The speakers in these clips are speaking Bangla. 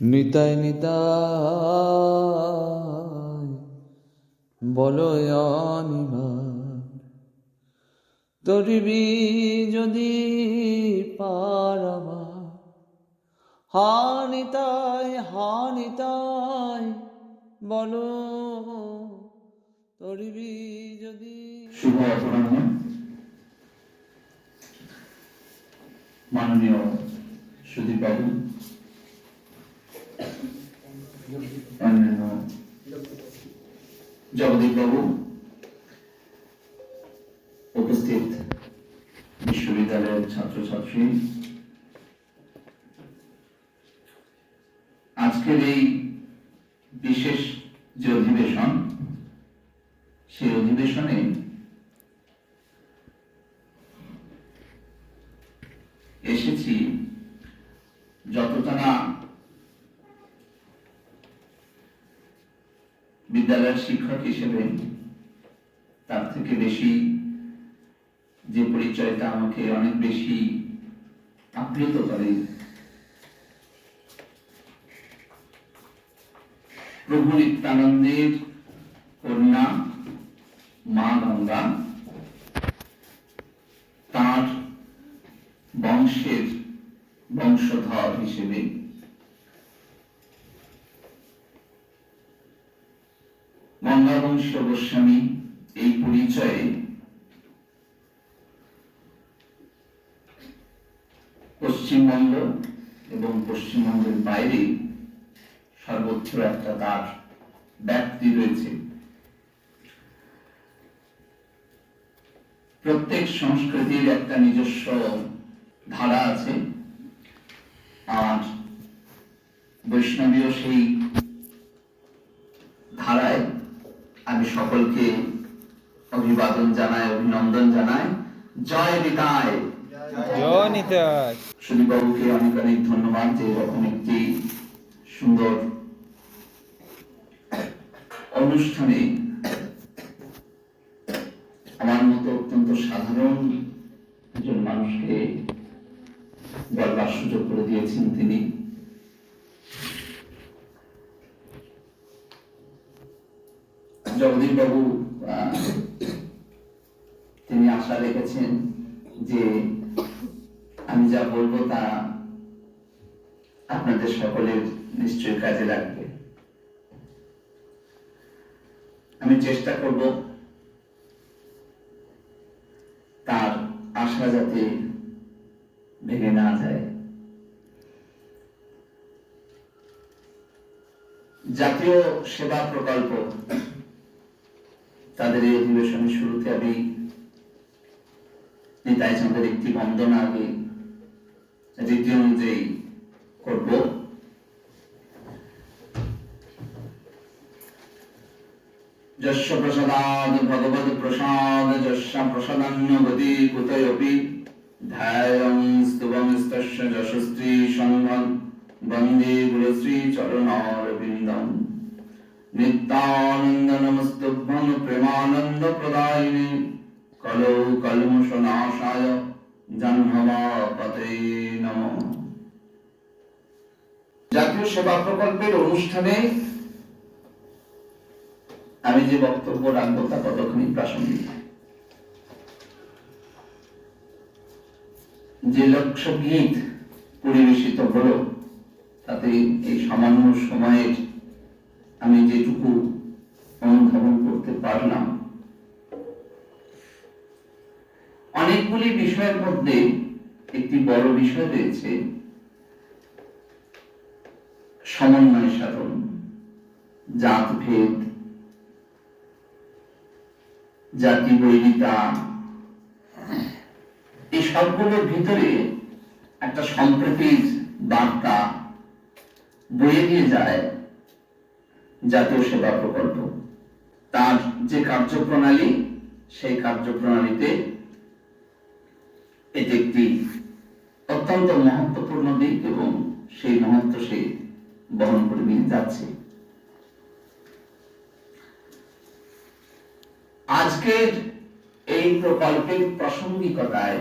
নিতাই নিতাই বলো অনিবার, তরিবি যদি পারাবা, হানিতাই বলো তরিবি যদি। শুভ অপরাহ্ন। মাননীয় সুদীপ বাবু, মাননীয় জগদীপ বাবু, উপস্থিত বিশ্ববিদ্যালয়ের ছাত্রছাত্রী, আজকের এই বিশেষ যে অধিবেশন, সেই অধিবেশনে এসেছি যতটা না বিদ্যালয়ের শিক্ষক হিসেবে, তার থেকে বেশি যে পরিচয়টা আমাকে অনেক বেশি আপ্লুত করে, প্রভু নিত্যানন্দের কন্যা মা গঙ্গা, তার বংশের বংশধর হিসেবে গঙ্গাবংশীয় গোস্বামী, এই পরিচয়ে পশ্চিমবঙ্গ এবং পশ্চিমবঙ্গের বাইরে সর্বত্র একটা তার ব্যাপ্তি রয়েছে। প্রত্যেক সংস্কৃতির একটা নিজস্ব ধারা আছে, আর বৈষ্ণবীয় সেই ধারায় আমি সকলকে অভিবাদন জানাই, অভিনন্দন জানাই। জয় নিতাই। জয় নিতাই। সুদীপ বাবুকে অনেক অনেক ধন্যবাদ যে এরকম একটি সুন্দর অনুষ্ঠানে আমার মতো অত্যন্ত সাধারণ একজন মানুষকে বলবার সুযোগ করে দিয়েছেন তিনি। জগদীপ বাবু তিনি আশা রেখেছেন যে আমি যা বলবো তা আপনাদের সকলের নিশ্চয়ই কাজে লাগবে। আমি চেষ্টা করব তার আশা যাতে ভেঙে না যায়। জাতীয় সেবা প্রকল্প, তাদের এই অধিবেশনের শুরুতে আমি নিতাই চাঁদের একটি বন্দনা আগে রীতি অনুযায়ী করব। যস্য প্রসাদাদ ভগবৎ প্রসাদ, যস্য প্রসাদান্য গতি কুতয়োপি, ধ্যায়ং স্তুবং স্তস্য যশস্ত্রী সন্ধ্যং, বন্দে গুরুশ্রী চরণারবিন্দম। নিত্যানন্দ নমস্তুভ্যং প্রেমানন্দ প্রদায়িনী, কলৌ কল্মষনাশায় জাহ্নবাপতে নমঃ। জাতীয় সেবা প্রকল্পের অনুষ্ঠানে আমি যে বক্তব্য রাখবো তা কতখানি প্রাসঙ্গিক। যে লোকসঙ্গীত পরিবেশিত হলো তাতে এই সামান্য সময়ের আমি যেটুকু অনুধাবন করতে পারলাম, অনেকগুলি বিষয়ের মধ্যে একটি বড় বিষয় রয়েছে সমন্বয় সাধন, জাতভেদ, জাতি বৈরিতা, এই সবগুলোর ভিতরে একটা সম্প্রীতির বার্তা বয়ে নিয়ে যায় জাতীয় সেবা প্রকল্প। তার যে কার্যপ্রণালী, সেই কার্যপ্রণালীতে এটি একটি অত্যন্ত মহত্বপূর্ণ দিক এবং সেই মহত্ব সে বহন করে নিয়ে যাচ্ছে। আজকের এই প্রকল্পের প্রাসঙ্গিকতায়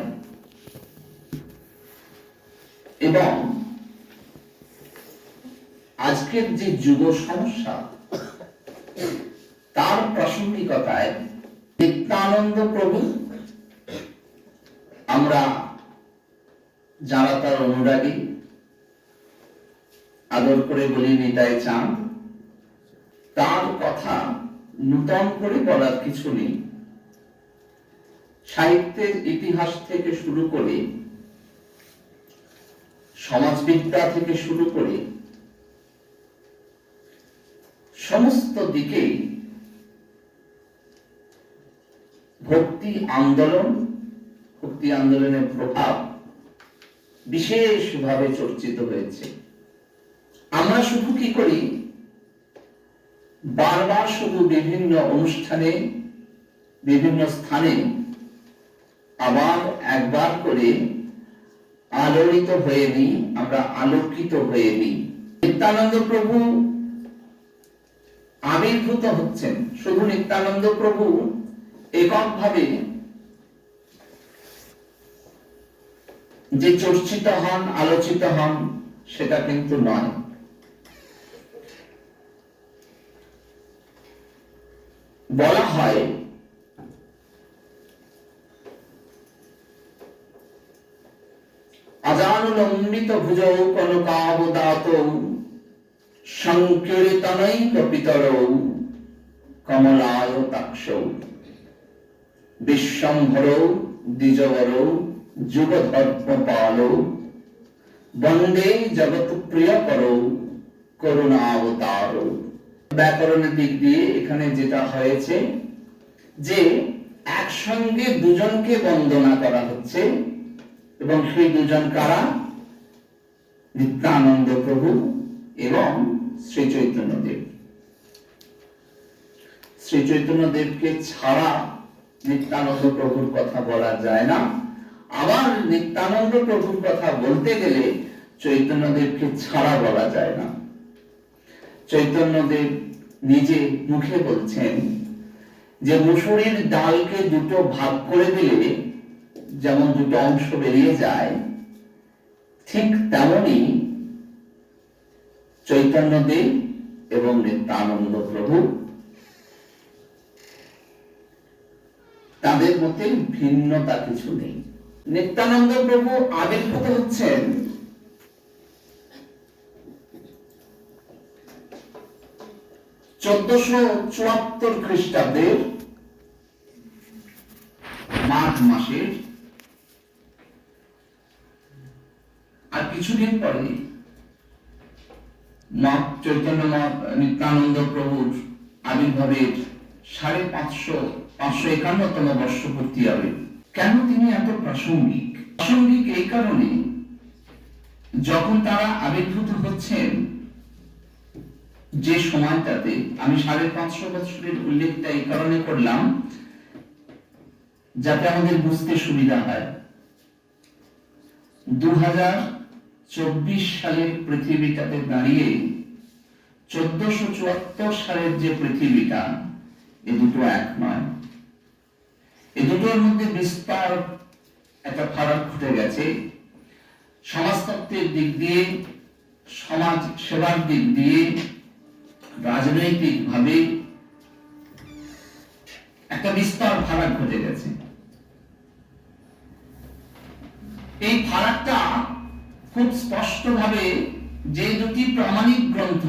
এবং আজকের যে যুব সমস্যা তার প্রাসঙ্গিকতায় নিত্যানন্দ প্রভু, আমরা যারা তার অনুরাগী আদর করে বলি নিতাই চাঁদ, তার কথা নূতন করে বলার কিছু নেই। সাহিত্যের ইতিহাস থেকে শুরু করে, সমাজবিদ্যা থেকে শুরু করে সমস্ত দিকেই ভক্তি আন্দোলনের প্রভাব বিশেষভাবে চর্চিত হয়েছে। আমরা শুধু কি করি, বারবার শুধু বিভিন্ন অনুষ্ঠানে, বিভিন্ন স্থানে আবার একবার করে আলোড়িত হয়ে নিই, আমরা আলোকিত হয়ে নিই। নিত্যানন্দ প্রভু আবির্ভূত হচ্ছেন, শুধু নিত্যানন্দ প্রভু এককভাবে যে চর্চিত হন, আলোচিত হন, সেটা কিন্তু নয়। বলা হয় আজানুলম্বিত ভুজৌ কনকাবদাতৌ সংকীর্তনৈক পিতরৌ কমলায়তাক্ষৌ বিশ্বম্ভরৌ দ্বিজবরৌ যুগধর্মপালৌ বন্দে জগৎপ্রিয়করৌ করুণাবতারৌ। ব্যাকরণের দিক দিয়ে এখানে যেটা হয়েছে যে একসঙ্গে দুজনকে বন্দনা করা হচ্ছে, এবং সেই দুজন কারা? নিত্যানন্দ প্রভু এবং শ্রী চৈতন্য দেব। শ্রী চৈতন্য দেবকে ছাড়া নিত্যানন্দ প্রভুর কথা বলা যায় না, আবার নিত্যানন্দ প্রভুর কথা বলতে গেলে চৈতন্য দেবকে ছাড়া বলা যায় না। চৈতন্যদেব নিজে মুখে বলছেন যে মুসুরির ডালকে দুটো ভাগ করে দিলে যেমন দুটো অংশ বেরিয়ে যায়, ঠিক তেমনি চৈতন্যদেব এবং নিত্যানন্দ প্রভু, তাদের মধ্যে ভিন্নতা কিছু নেই। নিত্যানন্দ প্রভু আবির্ভূত হচ্ছেন 1474 খ্রিস্টাব্দের মাঘ মাসের, আর কিছুদিন পরে চৈতন্য নিত্যানন্দ প্রভুর আবির্ভাবের 551তম বর্ষপূর্তি হবে। কেন তিনি এত প্রাসঙ্গিক? প্রাসঙ্গিক এই কারণে, যখন তারা আবির্ভূত হচ্ছেন যে সময়টাতে, আমি 550 বছরের উল্লেখটা এই কারণে করলাম যাতে আমাদের বুঝতে সুবিধা হয়। 2024 সালের পৃথিবীটাতে দাঁড়িয়ে 1474 সালের যে পৃথিবীটা, এ দুটো এক নয়। এ দুটোর মধ্যে বিস্তর একটা ফারাক ঘটে গেছে। সমাজতত্ত্বের দিক দিয়ে, সমাজ সেবার দিক দিয়ে, রাজনৈতিক ভাবে একটা বিস্তর ফারাক ঘটে গেছে। এই ফারাকটা খুব স্পষ্টভাবে যে দুটি প্রামাণিক গ্রন্থ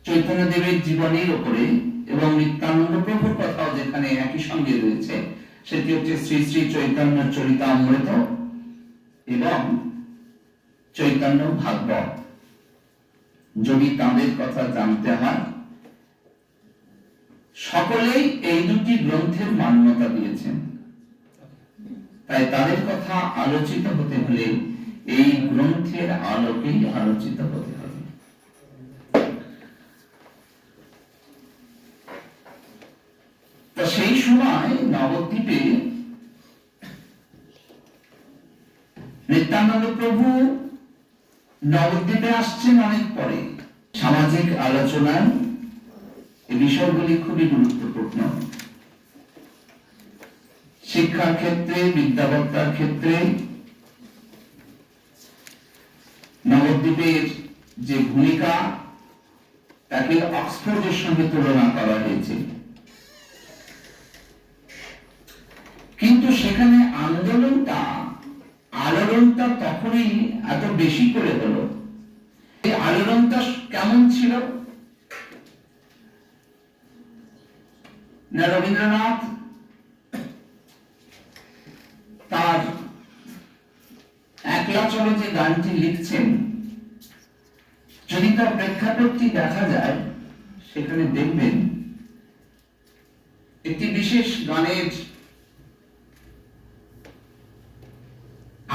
চৈতন্যদেবের জীবনের উপরে এবং নিত্যানন্দ প্রভুর কথাও যেখানে একই সঙ্গে রয়েছে, সেটি হচ্ছে শ্রী শ্রী চৈতন্য চরিতামৃত এবং চৈতন্য ভাগবত। যদি তাদের কথা জানতে হয়, সকলেই এই দুটি গ্রন্থের মান্যতা দিয়েছেন, তাই তাদের কথা আলোচিত হতে হলে এই গ্রন্থের আলোকেই আলোচিত হতে হবে। তো সেই সময় নবদ্বীপে নিত্যানন্দ প্রভু নবদ্বীপে আসছেন অনেক পরে। সামাজিক আলোচনায় এই বিষয়গুলি খুবই গুরুত্বপূর্ণ। শিক্ষার ক্ষেত্রে, বিদ্যাবত্তার ক্ষেত্রে নবদ্বীপের যে ভূমিকা, তাকে অক্সফোর্ডের সঙ্গে তুলনা করা হয়েছে। কিন্তু সেখানে আলোড়নটা তখনই এত বেশি করে হলো। এই আলোড়নটা কেমন ছিল না, রবীন্দ্রনাথ তার একলা চলো যে গানটি লিখছেন, যদি তার প্রেক্ষাপটটি দেখা যায়, সেখানে দেখবেন একটি বিশেষ গানের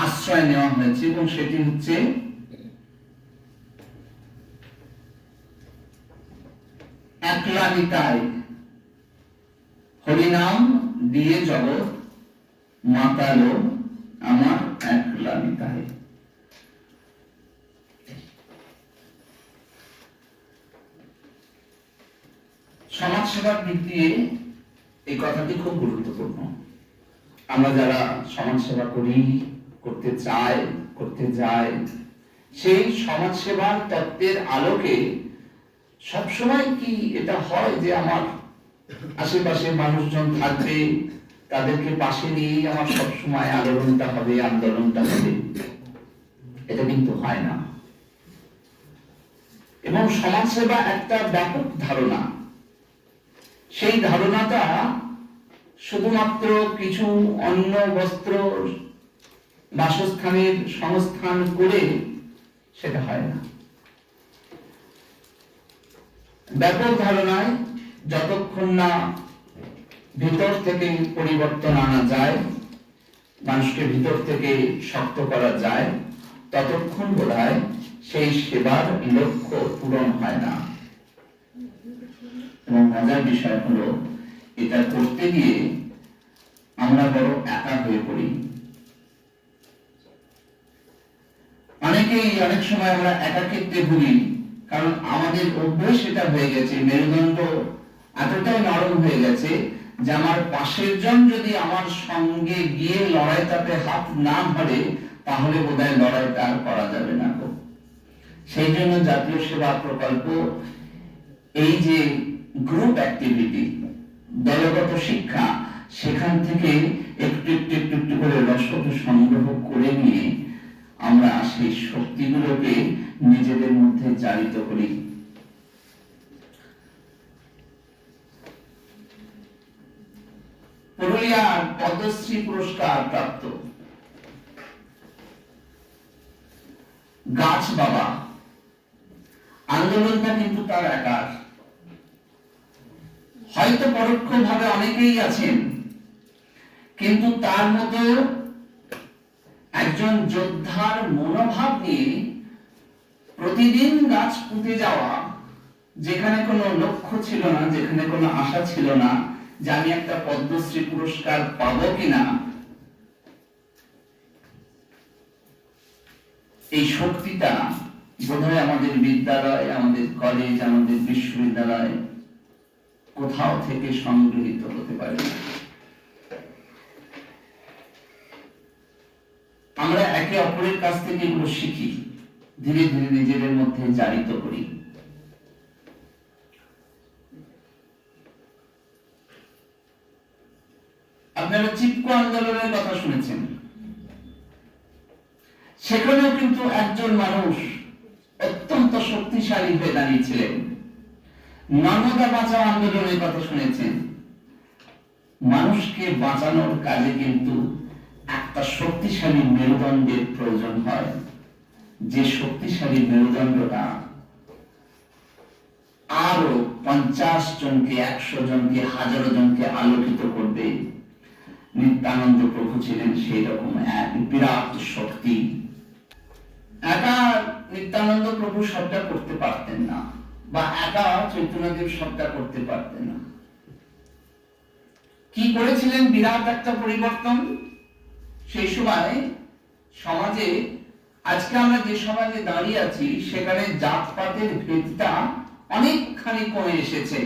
আশ্রয় নেওয়া হয়েছে, এবং সেটি হচ্ছে একলা নিতাই হরিনাম দিয়ে জগৎ মাতালো আমার একলা নিতাই। সমাজ সেবার দিক দিয়ে এই কথাটি খুব গুরুত্বপূর্ণ। আমরা যারা সমাজ সেবা করি, করতে চাই, করতে যাই, সেই সমাজ সেবার তত্ত্বের আলোকে সবসময় কি এটা হয় যে আমার আশেপাশে মানুষজন থাকবে, তাদেরকে পাশে নিয়ে আমার সবসময় আলোড়নটা হবে, আন্দোলনটা হবে? এটা কিন্তু হয় না। এবং সমাজ সেবা একটা ব্যাপক ধারণা। সেই ধারণাটা শুধুমাত্র কিছু অন্ন, বস্ত্র, বাসস্থানের সংস্থান করে সেটা হয় না। ব্যাপক ধারণায় যতক্ষণ না ভিতর থেকে পরিবর্তন আনা যায়, মানুষকে ভিতর থেকে শক্ত করা যায়, ততক্ষণ বোধহয় সেই সেবার লক্ষ্য পূরণ হয় না। এবং মজার বিষয় হলো, এটা করতে গিয়ে আমরা বড় একা হয়ে পড়ি। অনেক সময় আমরা একাকিত্বে ভুগি, কারণ আমাদের অভ্যেস এটা হয়ে গেছে, মেরুদণ্ড এতটাই নরম হয়ে গেছে যে আমার পাশের জন যদি আমার সঙ্গে গিয়ে লড়াইটাতে হাত না ধরে, তাহলে বোধহয় লড়াইটা আর করা যাবে না। সেই জন্য জাতীয় সেবা প্রকল্প, এই যে গ্রুপ অ্যাক্টিভিটি, দলগত শিক্ষা, সেখান থেকে একটু একটু একটু একটু করে রসদ সংগ্রহ করে নিয়ে আমরা সেই শক্তিগুলোকে নিজেদের মধ্যে জারিত করি। পুরুলিয়ার পদ্মশ্রী পুরস্কার প্রাপ্ত গাছ বাবা আন্দোলনটা কিন্তু তার একার। হয়তো পরোক্ষভাবে অনেকেই আছেন, কিন্তু তার মতো একজন যোদ্ধার মনোভাব নিয়ে প্রতিদিন গাছ পুঁতে যাওয়া, যেখানে কোনো লক্ষ্য ছিল না, যেখানে কোনো আশা ছিল না যে আমি একটা পদ্মশ্রী পুরস্কার পাবো কিনা, এই শক্তিটা বোধহয় আমাদের বিদ্যালয়, আমাদের কলেজ, আমাদের বিশ্ববিদ্যালয় কোথাও থেকে সংগৃহীত হতে পারে। আমরা একে অপরের কাছ থেকে এগুলো শিখি, ধীরে ধীরে নিজেদের মধ্যে জারিত করি। আপনারা চিপকো আন্দোলনের কথা শুনেছেন, সেখানেও কিন্তু একজন মানুষ অত্যন্ত শক্তিশালী হয়ে দাঁড়িয়েছিলেন। নর্মদা বাঁচাও আন্দোলনের কথা শুনেছেন। মানুষকে বাঁচানোর কাজে কিন্তু একটা শক্তিশালী মেরুদণ্ডের প্রয়োজন হয়, যে শক্তিশালী মেরুদণ্ডটা আরো 50 জনকে, 100 জনকে, 1000 জনকে আলোকিত করবে। নিত্যানন্দ প্রভু ছিলেন সেই রকম এক বিরাট শক্তি। একা নিত্যানন্দ প্রভু সবটা করতে পারতেন না, বা একা চৈতন্যদেব সবটা করতে পারতেন না। কি করেছিলেন বিরাট একটা পরিবর্তন সেই সময় সমাজে। আজকে আমরা যে সমাজে দাঁড়িয়ে আছি, সেখানে জাতপাতের ভেদটা অনেকখানি কমে এসেছে,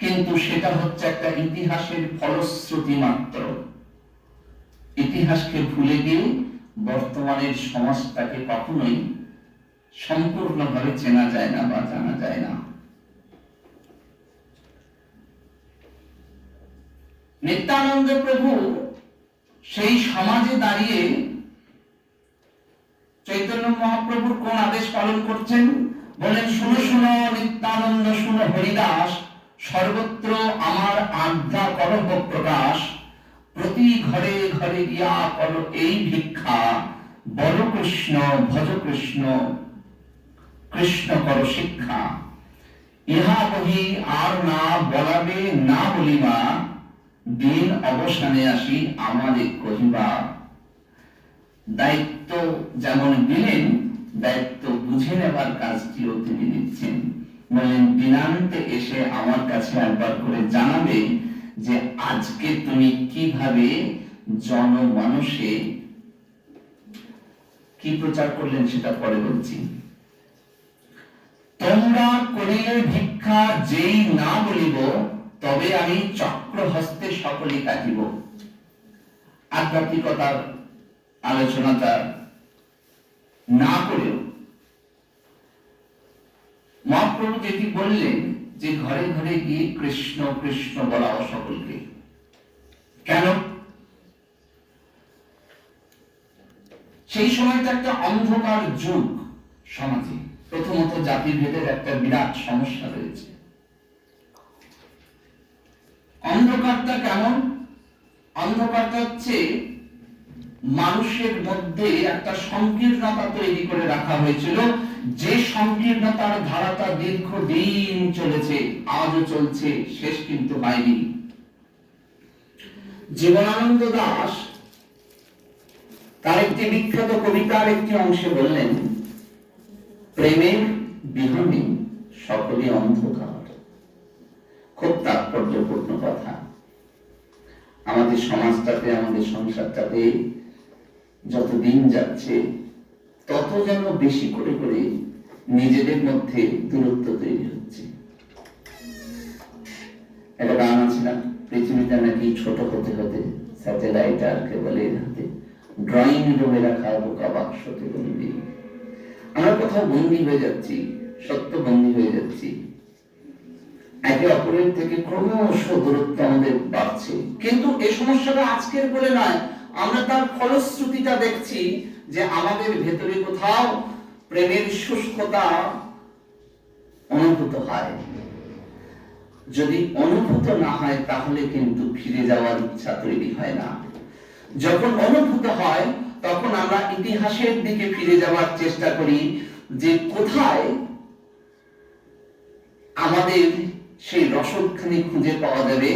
কিন্তু সেটা হচ্ছে একটা ইতিহাসের ফলশ্রুতি মাত্র। ইতিহাসকে ভুলে গিয়ে বর্তমানের সমাজটাকে কখনোই সম্পূর্ণভাবে চেনা যায় না বা জানা যায় না। নিত্যানন্দ প্রভু সেই সমাজে দাঁড়িয়ে চৈতন্য মহাপ্রভুর কোন আদেশ পালন করছেন? বলেন, শুনো শুনো নিত্যানন্দ, শুনো হরিদাস, সর্বত্র আমার আজ্ঞা করো প্রকাশ, প্রতি ঘরে ঘরে গিয়া করো এই ভিক্ষা, বল কৃষ্ণ ভজ কৃষ্ণ, কৃষ্ণ করো শিক্ষা। ইহা বহি আর না বলাবে না বলিবা, দিন অবসানে আসি আমাদের কহিবা। দায়িত্ব যেমন দিলেন, দায়িত্ব বুঝে নেবার কাজটিও তিনি নিচ্ছেন। বলেন, দিনান্তে এসে আমার কাছে একবার করে জানাবে যে আজকে তুমি কিভাবে জনমানসে কি প্রচার করলেন, সেটা পরে বলছি। তোমরা করিলে ভিক্ষা যেই না বলিব, তবে আমি চক্র হস্তে সকলে কাটিব। আধ্যাত্মিকতার আলোচনাটা না করেও মহাপ্রভু যেটি বললেন যে ঘরে ঘরে গিয়ে কৃষ্ণ কৃষ্ণ বলাও সকলকে। কেন? সেই সময়টা একটা অন্ধকার যুগ সমাজে। প্রথমত জাতিভেদের একটা বিরাট সমস্যা রয়েছে। অন্ধকারটা কেমন? অন্ধকারটা হচ্ছে মানুষের মধ্যে একটা সংকীর্ণতা তৈরি করে রাখা হয়েছিল, যে সংকীর্ণতার ধারাটা দীর্ঘদিন চলেছে, আজও চলছে, শেষ কিন্তু হয়নি। জীবনানন্দ দাশ তার একটি বিখ্যাত কবিতার একটি অংশে বললেন, প্রেমের বিহনে সকলে অন্ধকার। খুব তাৎপর্যপূর্ণ কথা। আমাদের সমাজটাতে, আমাদের সংসারটাতে যত দিন যাচ্ছে তত যেন বেশি করে করে নিজেদের মধ্যে দূরত্ব তৈরি হচ্ছে। একটা গান আছে না, পৃথিবীটা নাকি ছোট হতে হতে স্যাটেলাইট আর কেবলের হাতে, ড্রয়িং রুমে রাখা বোকা বাক্সতে বন্দি। আমরা কোথাও বন্দি হয়ে যাচ্ছি, সত্য বন্দি হয়ে যাচ্ছি। একে অপরের থেকে ক্রমশ দূরত্ব আমাদের বাড়ছে। কিন্তু এই সমস্যাটা আজকের বলে নয়, আমরা তার ফলশ্রুতিটা দেখছি যে আমাদের ভেতরে কোথাও প্রেমের শুষ্কতা অনুভূত হয়। যদি অনুভূত না হয় তাহলে কিন্তু ফিরে যাওয়ার ইচ্ছা তৈরি হয় না। যখন অনুভূত হয় তখন আমরা ইতিহাসের দিকে ফিরে যাওয়ার চেষ্টা করি, যে কোথায় আমাদের সেই রসদখানি খুঁজে পাওয়া যাবে,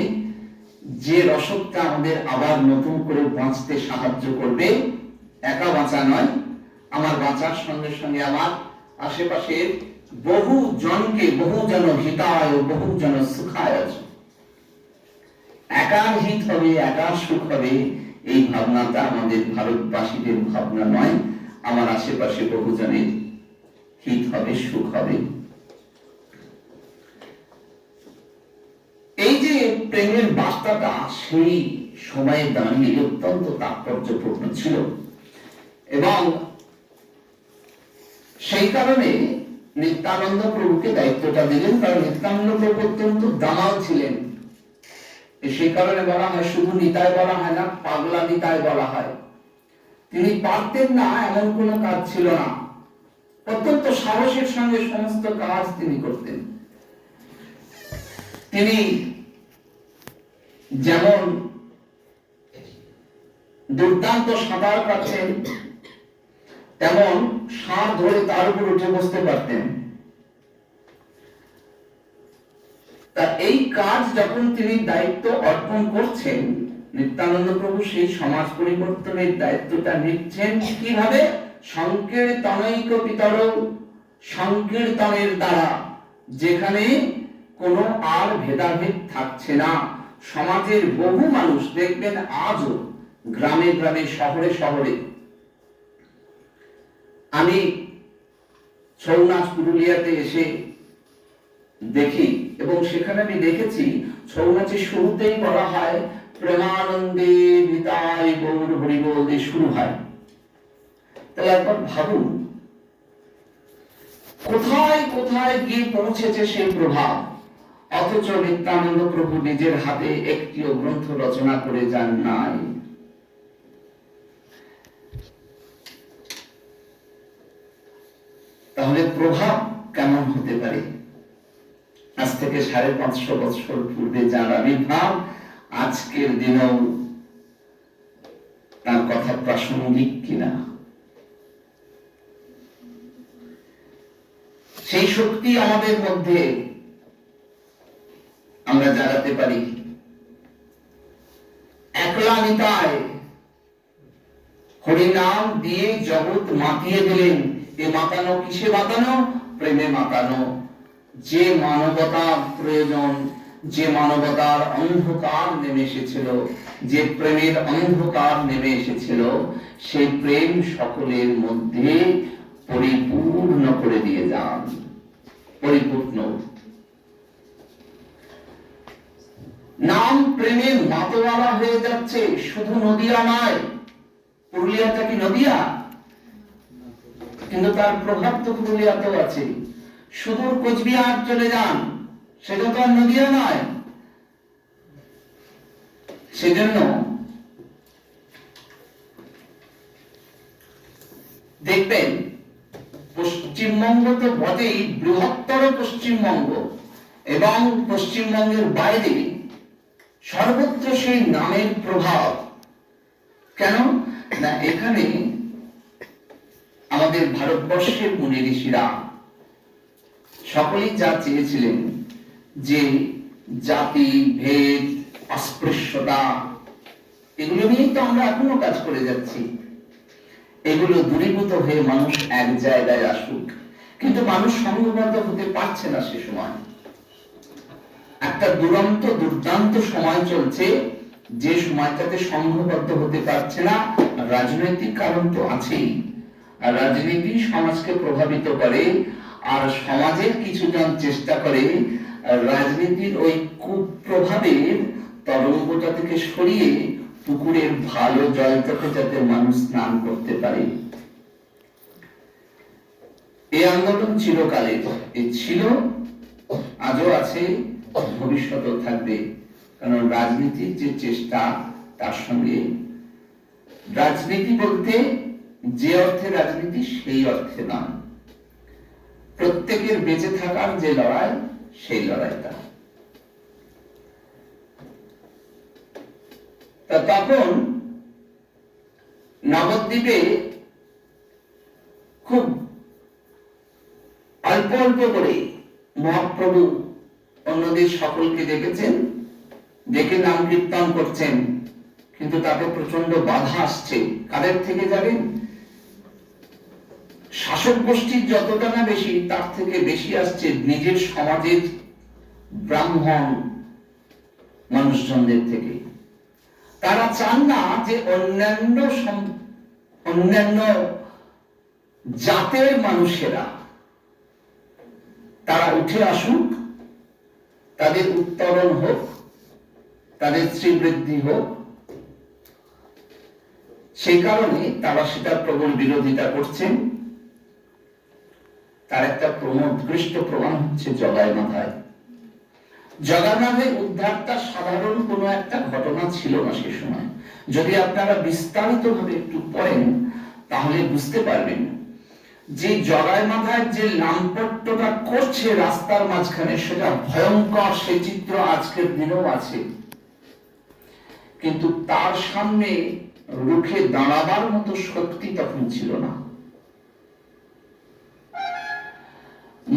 যে রসদটা আমাদের আবার নতুন করে বাঁচতে সাহায্য করবে। একা বাঁচা নয়, আমার বাঁচার সঙ্গে সঙ্গে আমার আশেপাশের বহু জনকে, বহু জন হিতায় ও বহু জন সুখায়, একার হিত হবে, একার সুখ হবে, এই ভাবনাটা আমাদের ভারতবাসীদের ভাবনা নয়। আমার আশেপাশে বহুজনের হিত হবে, সুখ হবে। এই যে প্রেমের বার্তাটা সেই সময়ে দাঁড়িয়ে অত্যন্ত তাৎপর্যপূর্ণ ছিল, এবং সেই কারণে নিত্যানন্দ প্রভুকে দায়িত্বটা দিলেন। কারণ নিত্যানন্দ প্রভু অত্যন্ত দামাল ছিলেন। সেই কারণে বলা হয়, শুধু নিতাই বলা হয় না, পাগলা নিতাই বলা হয়। তিনি পারতেন না এমন কোনো কাজ ছিল না। অত্যন্ত সাহসের সঙ্গে সমস্ত কাজ তিনি করতেন। তিনি যেমন দুর্দান্ত সাঁতার কাটতেন, তেমন ষাঁড় ধরে তার উপর উঠে বসতে পারতেন। তা এই কাজ যখন তিনি দায়িত্ব অর্পণ করছেন, নিত্যানন্দ প্রভু সেই সমাজ পরিবর্তনের দায়িত্বটা নিচ্ছেন কিভাবে? সংকীর্তনৈক পিতর, সংকীর্তনের দ্বারা, যেখানে কোনো আর ভেদাভেদ থাকছে না। সমাজের বহু মানুষ দেখবেন আজও গ্রামে গ্রামে, শহরে শহরে। আমি ছৌ নাচ পুরুলিয়াতে এসে দেখি, এবং সেখানে আমি দেখেছি ছৌ নাচের শুরুতেই বলা হয় প্রেমানন্দে নিতাই গৌর হরিবোল দিয়ে শুরু হয়। তাহলে একবার ভাবুন, কোথায় কোথায় গিয়ে পৌঁছেছে সেই প্রভাব, অথচ নিত্যানন্দ প্রভু নিজের হাতে একটিও গ্রন্থ রচনা করে যান নাই। তাহলে প্রভাব কেমন হতে পারে? আজ থেকে 550 বছর পূর্বে যার আবির্ভাব, আজকের দিনেও তার কথা প্রাসঙ্গিক কিনা, সেই শক্তি আমাদের মধ্যে আমরা জাগাতে পারি। একলা নিতাই হরিনাম দিয়ে জগৎ মাতিয়ে দিলেন। এ মাতানো কিসে মাতানো? প্রেমে মাতানো। যে মানবতার প্রয়োজন, যে মানবতার অন্ধকার নেমে এসেছিল, যে প্রেমের অন্ধকার নেমে এসেছিল, সেই প্রেম সকলের মধ্যে পরিপূর্ণ করে দিয়ে যান। পরিপূর্ণ নাম প্রেমের মাতোয়ারা হয়ে যাচ্ছে। শুধু নদিয়া নয়, পুরুলিয়াটা কি নদিয়া? কিন্তু তার প্রভাব তো পুরুলিয়াতেও আছে। সুদূর কোচবিহার চলে যান, সেটা তো আর নদিয়া নয়। সেজন্য দেখবেন পশ্চিমবঙ্গ তো বটেই, বৃহত্তর পশ্চিমবঙ্গ এবং পশ্চিমবঙ্গের বাইরে সর্বত্র সেই নামের প্রভাব। কেন না, এখানে আমাদের ভারতবর্ষের মুনি ঋষিরা সকলেই যা চেয়েছিলেন যে জাতি ভেদ অস্পৃশ্যতা, এগুলো নিয়েই তো আমরা এখনো কাজ করে যাচ্ছি। এগুলো দূরীভূত হয়ে মানুষ এক জায়গায় আসুক, কিন্তু মানুষ সংঘবদ্ধ হতে পারছে না। সে সময় একটা দুর্দান্ত সময় চলছে, যে সময়টাতে সংঘবদ্ধ হতে পারছে না। রাজনৈতিক কারণ তো আছেই, আর রাজনীতি সমাজকে প্রভাবিত করে, আর সমাজের কিছুজন চেষ্টা করে রাজনীতির ওই কুপ্রভাবের তরঙ্গটা থেকে সরিয়ে পুকুরের ভালো জলটাকে যাতে মানুষ স্নান করতে পারে। এই আন্দোলন চিরকালের, এই ছিল, আজও আছে, ভবিষ্যতেও থাকবে। কারণ রাজনীতির যে চেষ্টা, তার সঙ্গে রাজনীতি বলতে যে অর্থে রাজনীতি সেই অর্থে নয়, প্রত্যেকের বেঁচে থাকার যে লড়াই, সেই লড়াইটা। তখন নবদ্বীপে খুব অল্প অল্প করে মহাপ্রভু অন্যদের সকলকে ডেকেছেন, ডেকে নাম কীর্তন করছেন, কিন্তু তাতে প্রচন্ড বাধা আসছে। কাদের থেকে যাবেন? শাসক গোষ্ঠীর যতটা না বেশি, তার থেকে বেশি আসছে নিজের সমাজের ব্রাহ্মণ মানুষজনদের থেকে। তারা চান না যে অন্যান্য জাতের মানুষেরা তারা উঠে আসুক, তাদের উত্তরণ হোক, তাদের শ্রীবৃদ্ধি হোক। সেই কারণে তারা সেটার প্রবল বিরোধিতা করছেন। তার একটা উৎকৃষ্ট প্রমাণ হচ্ছে জগাই মাথায়। জগাই মাথায় উদ্ধারটা সাধারণ কোনো একটা ঘটনা ছিল না সে সময়। যদি আপনারা বিস্তারিত ভাবে একটু পড়েন, তাহলে বুঝতে পারবেন যে জগাই মাথায় যে লাম্পট্যটা করছে রাস্তার মাঝখানে, সেটা ভয়ঙ্কর। সে চিত্র আজকের দিনেও আছে, কিন্তু তার সামনে রুখে দাঁড়াবার মতো শক্তি তখন ছিল না।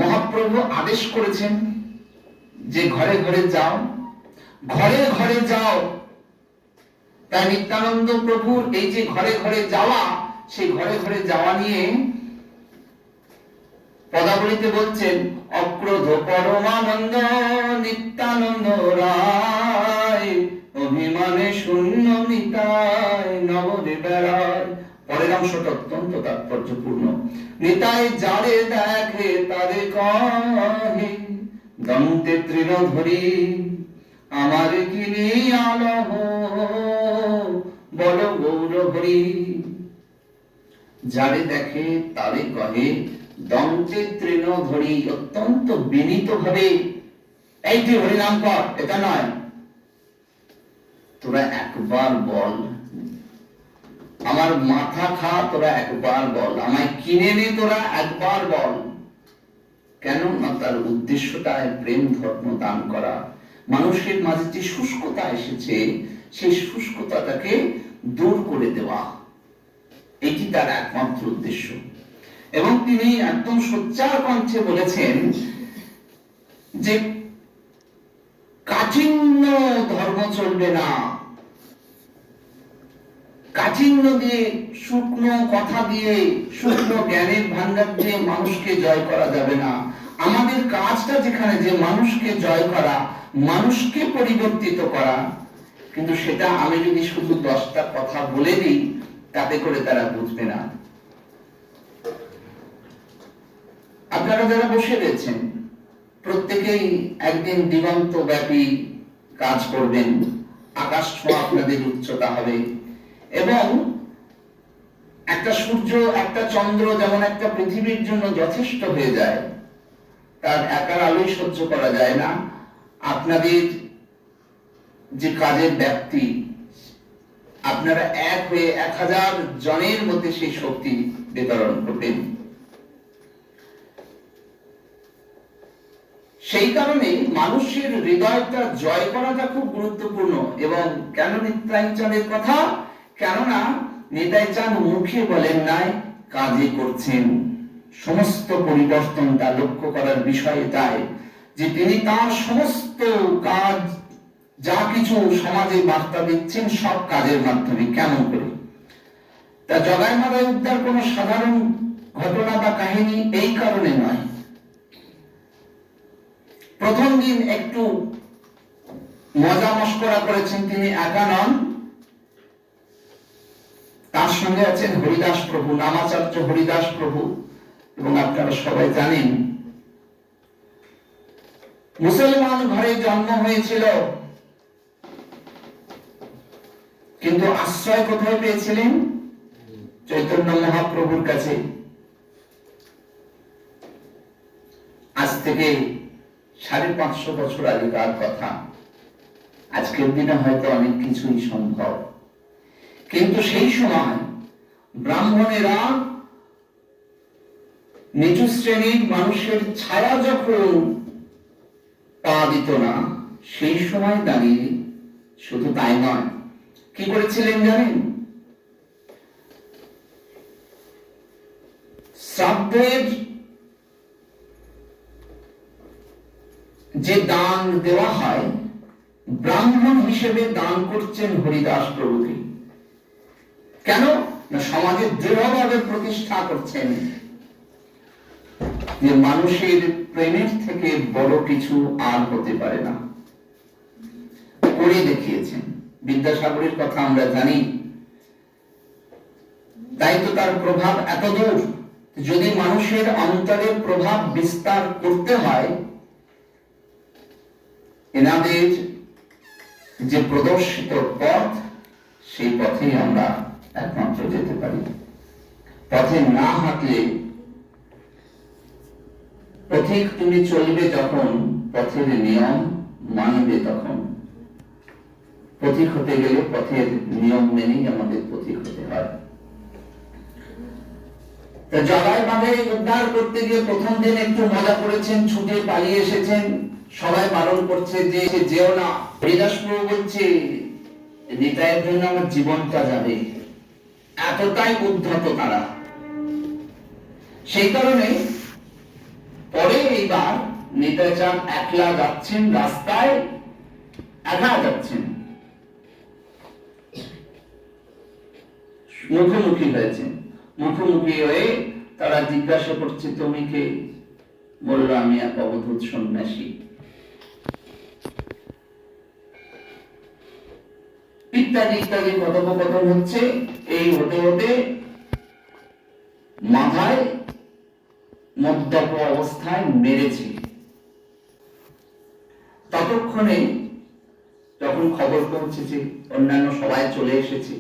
মহাপ্রভু আদেশ করেছেন যে ঘরে ঘরে যাও, ঘরে ঘরে যাও। তাই নিত্যানন্দ প্রভুর এই যে ঘরে ঘরে যাওয়া, সেই ঘরে ঘরে যাওয়া নিয়ে পদাবলিতে বলছেন, অক্রোধ পরমানন্দ নিত্যানন্দ রায়, অভিমানে শূন্য নিতাই নবদে বেড়ায়। পরের অংশটা অত্যন্ত তাৎপর্যপূর্ণ। নিতাই যারে দেখে তারে কহে, দন্তে তৃণ ধরি আমার কিনি আলহ, বল গৌর হরি। যারে দেখে তারে কহে, দন্তে তৃণ ধরি অত্যন্ত বিনীত ভাবে, এই তুই হরিনাম কর, এটা নয়, তোরা একবার বল, আমার মাথা খা, তোরা একবার বল, আমায় কিনে নে, তোরা একবার বল। কেন না তার উদ্দেশ্যটা প্রেম ধর্ম দান করা। মানুষের মাঝে যে শুষ্কতা এসেছে সেই শুষ্কতাটাকে দূর করে দেওয়া, এটি তার একমাত্র উদ্দেশ্য। এবং তিনি একদম সোচ্চার কণ্ঠে বলেছেন যে কাঠিন্য ধর্ম চলবে না, কাঠিন্য দিয়ে, শুকনো কথা দিয়ে, শুকনো জ্ঞানের ভান্ডার দিয়ে মানুষকে জয় করা যাবে না। আমাদের কাজটা যেখানে যে মানুষকে জয় করা, মানুষকে পরিবর্তিত করা, কিন্তু সেটা আমি যদি শুধু 10টা কথা বলে দিই তাতে করে তারা বুঝবে না। আপনারা যারা বসে রয়েছেন প্রত্যেকেই একদিন দিগন্ত ব্যাপী কাজ করবেন, আকাশ ছোঁয়া আপনাদের উচ্চতা হবে, এবং একটা সূর্য একটা চন্দ্র যেমন একটা পৃথিবীর জন্য যথেষ্ট হয়ে যায়, তার একার আলোই সহ্য করা যায় না, আপনাদের যে কাজের ব্যাপ্তি, আপনারা এক হয়ে 1000 জনের মধ্যে সেই শক্তি বিতরণ করবেন। সেই কারণে মানুষের হৃদয়টা জয় করাটা খুব গুরুত্বপূর্ণ। এবং কেন নিতাই চাঁদের কথা? কেননা নিতাই চাঁদ মুখে বলেন নাই, কাজে করছেন। সমস্ত পরিবর্তনটা লক্ষ্য করার বিষয় এটাই যে তিনি তার সমস্ত কাজ, যা কিছু সমাজে বার্তা দিচ্ছেন, সব কাজের মাধ্যমে। কেমন করে? তা জগাই মাদায় উদ্ধার কোন সাধারণ ঘটনা বা কাহিনী এই কারণে নয়। প্রথম দিন একটু মজা মস্করা করেছেন, তিনি একা নন, তার সঙ্গে আছেন হরিদাস প্রভু, নামাচার্য হরিদাস প্রভু। এবং আপনারা সবাই জানেন মুসলমান ঘরে জন্ম হয়েছিল, কিন্তু আশ্রয় কোথায় পেয়েছিলেন? চৈতন্য মহাপ্রভুর কাছে। আজ থেকে 550 বছর আগেকার কথা। আজকের দিনে হয়তো অনেক কিছুই সম্ভব, কিন্তু সেই সময় ব্রাহ্মণেরা নিচু শ্রেণীর মানুষের ছায়া যখন পা দিত না, সেই সময় দাঁড়িয়ে শুধু তাই নয়, কি করেছিলেন জানেন? শ্রাদ্ধের যে দান দেওয়া হয়, ব্রাহ্মণ হিসেবে দান করছেন হরিদাস প্রভুকে। কেন না সমাজে দৃঢ়ভাবে প্রতিষ্ঠা করছেন যে মানুষের প্রেমের থেকে বড় কিছু আর হতে পারে না। করে দেখিয়েছেন। বিদ্যাসাগরের কথা আমরা জানি, তাই তো তার প্রভাব এত দূর। যদি মানুষের অন্তরে প্রভাব বিস্তার করতে হয়, এনাদের যে প্রদর্শিত পথ, সেই পথেই আমরা একমাত্র যেতে পারি। পথে না হাঁটলে, পথিক তুমি চলবে যখন, পথের নিয়ম মানবে তখন। পথিক হতে গেলে পথের নিয়ম মেনেই আমাদের পথিক হতে হয়। জগাই বাঁধে উদ্ধার করতে গিয়ে প্রথম দিন একটু মজা করেছেন, ছুটে পালিয়ে এসেছেন, সবাই বারণ করছে যে যেও না। হরিদাস প্রভু বলছে নিতাইয়ের জন্য আমার জীবনটা যাবে, এতটাই উদ্ধত তারা। সেই কারণে পরে এইবার নিতাই চাঁদ একলা যাচ্ছেন, রাস্তায় একা যাচ্ছেন, মুখোমুখি হয়েছেন। মুখোমুখি হয়ে তারা জিজ্ঞাসা করছে তুমি কে? বলল আমি এক অবধূত সন্ন্যাসী। ইত্যাদি ইত্যাদি কথোপকথন হচ্ছে। এই হতে হতে মাথায় মদ্যপ অবস্থায় মেরেছে। ততক্ষণে যখন খবর পৌঁছেছে, অন্যান্য সবাই চলে এসেছে,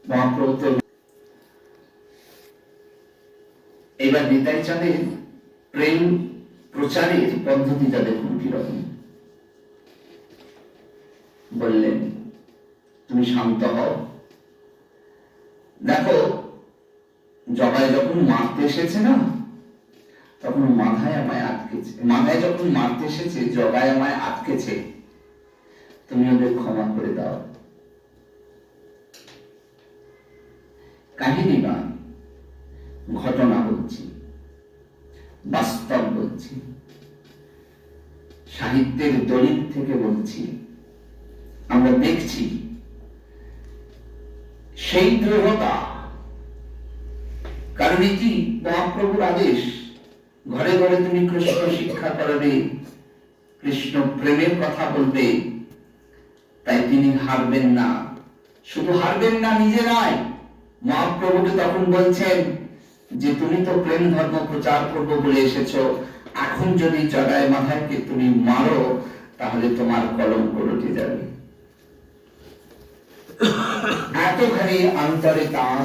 মহাপ্রভু তো এবার নিতাই চাঁদের প্রেম প্রচারের পদ্ধতিটা দেখুন কিরকম। বললেন, তুমি শান্ত হও। দেখো, জগাই যখন মারতে এসেছে না, তখন মাথায় আমায় আটকেছে। মাথায় যখন মারতে এসেছে, জগাই আমায় আটকেছে, তুমি ওদের ক্ষমা করে দাও। কাহিনী নয়, ঘটনা বলছি, বাস্তব বলছি, সাহিত্যের দলিল থেকে বলছি। আমরা দেখছি সেই দৃঢ়তা, কারণ এটি মহাপ্রভুর আদেশ, ঘরে ঘরে তুমি কৃষ্ণ শিক্ষা করাবে, কৃষ্ণ প্রেমের কথা বলবে। তাই তিনি হারবেন না। শুধু হারবেন না নিজে নয়, মহাপ্রভুকে তখন বলছেন যে তুমি তো প্রেম ধর্ম প্রচার করবো বলে এসেছো, এখন যদি জগাই মাথাকে তুমি মারো তাহলে তোমার কলঙ্ক রটে যাবে। এতখানি অন্তরে তার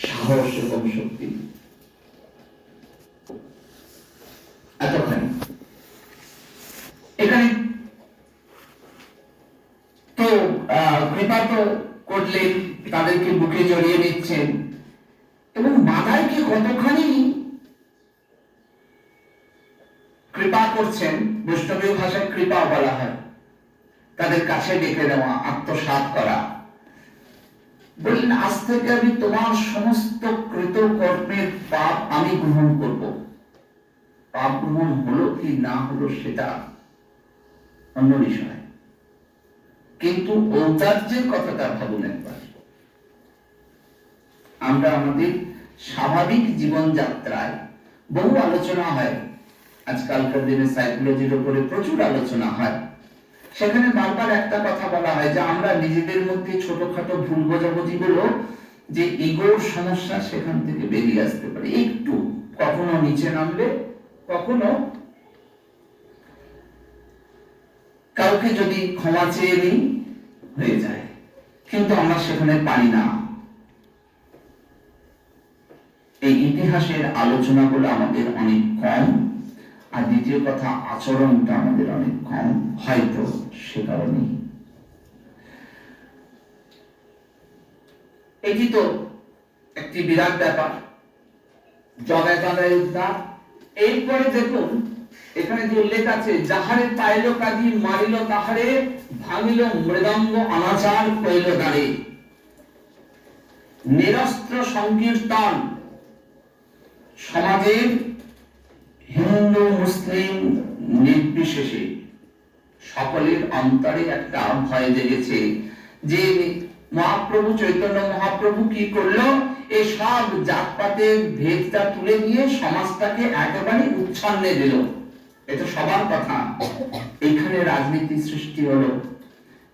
সাহস এবং শক্তি, এতখানি। এখানে তো কৃপা তো করলেন, তাদেরকে বুকে জড়িয়ে নিচ্ছেন, এবং মাথায়কে কতখানি কৃপা করছেন। বৈষ্ণবীয় ভাষায় কৃপা বলা হয়, তাদের কাছে ডেকে নেওয়া, আত্মসাৎ করা। বললেন, আজ থেকে আমি তোমার সমস্ত কৃত কর্মের পাপ আমি গ্রহণ করব। পাপ গ্রহণ হলো কি না হলো সেটা অন্য বিষয়, কিন্তু ঔদার্যের কথাটা ভাবুন একবার। আমরা আমাদের স্বাভাবিক জীবনযাত্রায় বহু আলোচনা হয়, আজকালকার দিনে সাইকোলজির উপরে প্রচুর আলোচনা হয়। সেখানে বারবার একটা কথা বলা হয় যে আমরা নিজেদের মধ্যে ছোটখাটো ভুল বোঝাবুঝি গুলো, যে ইগোর সমস্যা, সেখান থেকে বেরিয়ে আসতে পারে একটু, কখনো নিচে নামলে, কখনো কাউকে যদি ক্ষমা চেয়ে নিই হয়ে যায়, কিন্তু আমরা সেখানে পারি না। এই ইতিহাসের আলোচনাগুলো আমাদের অনেক কম, আর দ্বিতীয় কথা, আচরণটা আমাদের অনেক কম, হয়তো সে কারণেই। এটি তো একটি বিরাট ব্যাপার, জগায় জগায় উদ্ধার। এরপরে দেখুন, এখানে যে উল্লেখ আছে, যাহারে পাইল কাজী মারিল তাহারে, ভাঙিল মৃদঙ্গ অনাচার কইল দাঁড়ে। নিরস্ত্র সংকীর্তন সমাজের হিন্দু মুসলিম নির্বিশেষে সকলের অন্তরে একটা ভয় জেগেছে যে মহাপ্রভু চৈতন্য মহাপ্রভু কি করলো, এই সব জাতপাতের ভেদটা তুলে দিয়ে সমাজটাকে একেবারে উচ্ছন্নে দিল। এটা সবার কথা। এখানে রাজনীতি সৃষ্টি হলো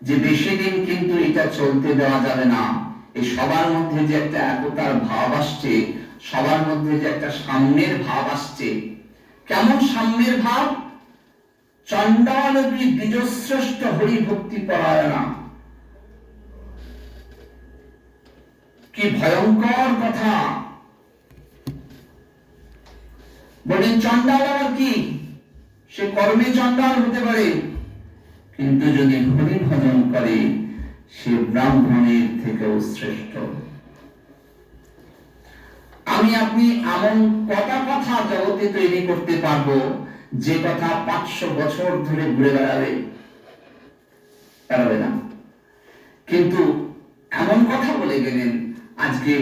যে বেশি দিন কিন্তু এটা চলতে দেওয়া যাবে না। এই সবার মধ্যে যে একটা একতার ভাব আসছে, সবার মধ্যে যে একটা সাম্যের ভাব আসছে। কেমন সাম্যের ভাব? চণ্ডালবী দ্বিজশ্রেষ্ঠ হরি ভক্তি পরায়ণা। কি ভয়ঙ্কর কথা! বলেন, চণ্ডাল আবার কি? সে কর্মে চণ্ডাল হতে পারে, কিন্তু যদি হরি ভজন করে সে ব্রাহ্মণের থেকেও শ্রেষ্ঠ। আমি আপনি এমন কটা কথা জগতে তৈরি করতে পারবো যে কথা 500 বছর ধরে ঘুরে বেড়াবে? পারবে না। কিন্তু এমন কথা বলে গেলেন, আজকে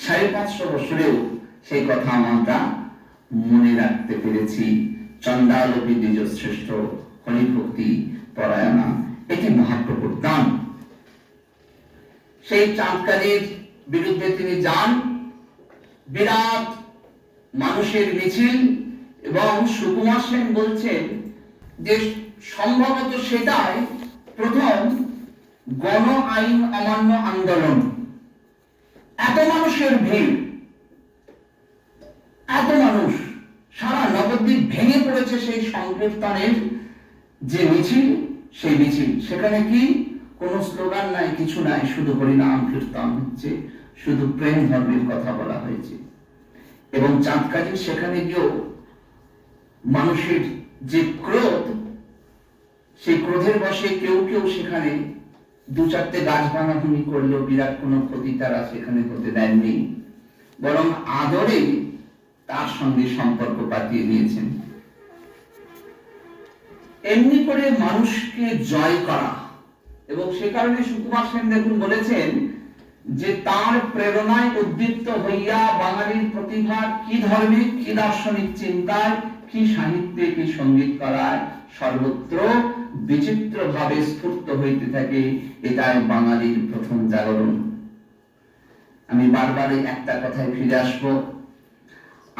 550 বছরেও সেই কথা আমরা মনে রাখতে পেরেছি। চণ্ডালবী দ্বিজ শ্রেষ্ঠ হরিভক্তি পরায়ণা, এটি মহাপ্রভুর দান। সেই চাঁদকালির বিরুদ্ধে তিনি যান, বিরাট মানুষের মিছিল, এবং সুকুমার সেন বলছেন যে সম্ভবত সেটাই প্রথম গণ আইন অমান্য আন্দোলন। এত মানুষের ভিড়, এত মানুষ, সারা নবদ্বীপ ভেঙে পড়েছে সেই সংকীর্তনের যে মিছিল, সেই মিছিল। সেখানে কি কোন স্লোগান নাই, কিছু নাই, শুধু হরিনাম কীর্তন হচ্ছে, শুধু প্রেম ধর্মের কথা বলা হয়েছে। এবং চাঁদকাজি সেখানে গিয়েও মানুষের যে ক্রোধ, সেই ক্রোধের বশে কেউ কেউ সেখানে দু চারটে গাছ ভাঙাভাঙি করলেও বিরাট কোনো ক্ষতি তারা সেখানে হতে দেননি, বরং আদরে তার সঙ্গে সম্পর্ক পাতিয়ে দিয়েছেন। এমনি করে মানুষকে জয় করা, এবং সে কারণে সুকুমার সেন দেখুন বলেছেন যে তার প্রেরণায় উদ্দীপ্ত হইয়া বাঙালির প্রতিভা কি ধর্মে, কি দার্শনিক চিন্তায়, কি সাহিত্যে, কি সঙ্গীত করায় সর্বত্র বিচিত্র ভাবে স্ফূর্ত হইতে থাকে, এটাই বাঙালির প্রথম জাগরণ। আমি বারবার একটা কথায় ফিরে আসবো,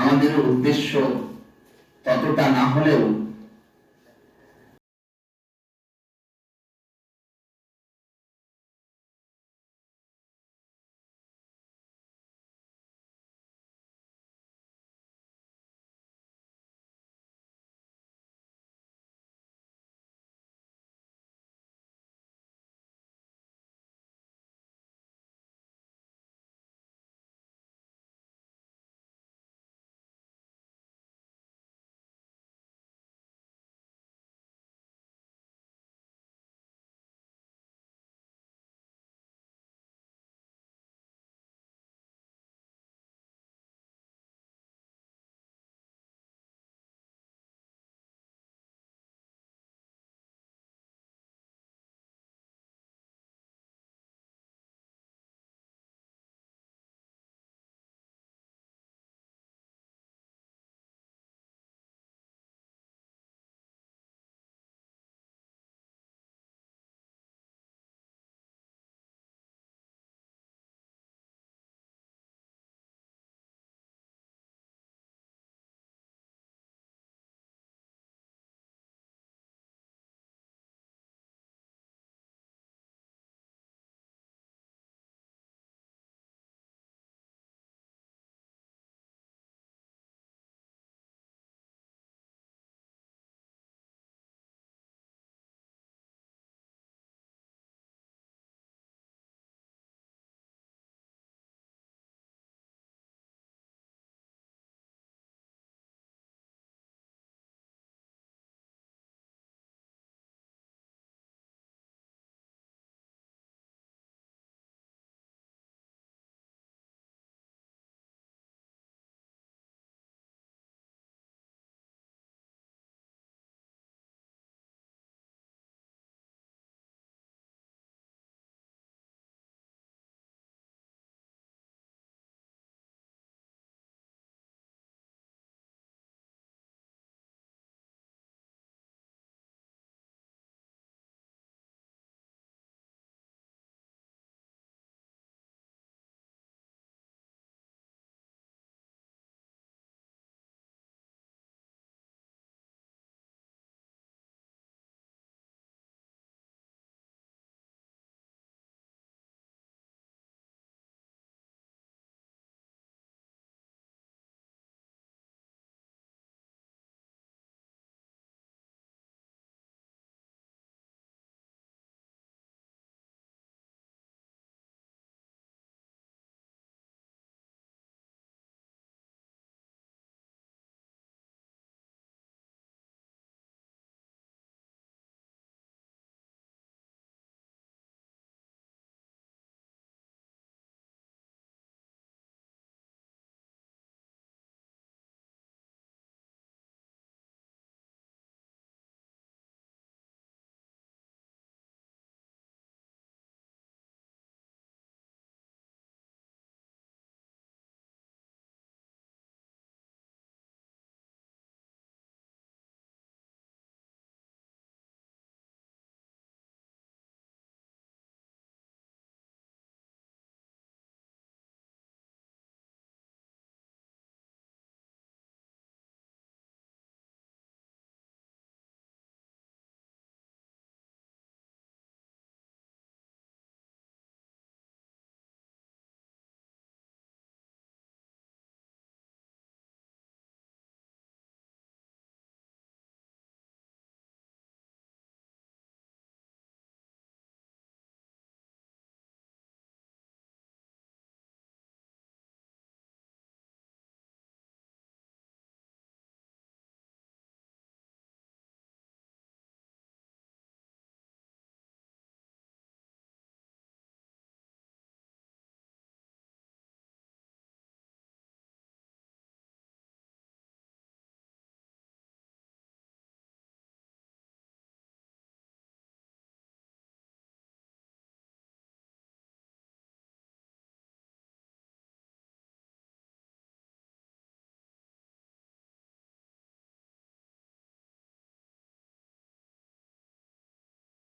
আমাদের উদ্দেশ্য ততটা না হলেও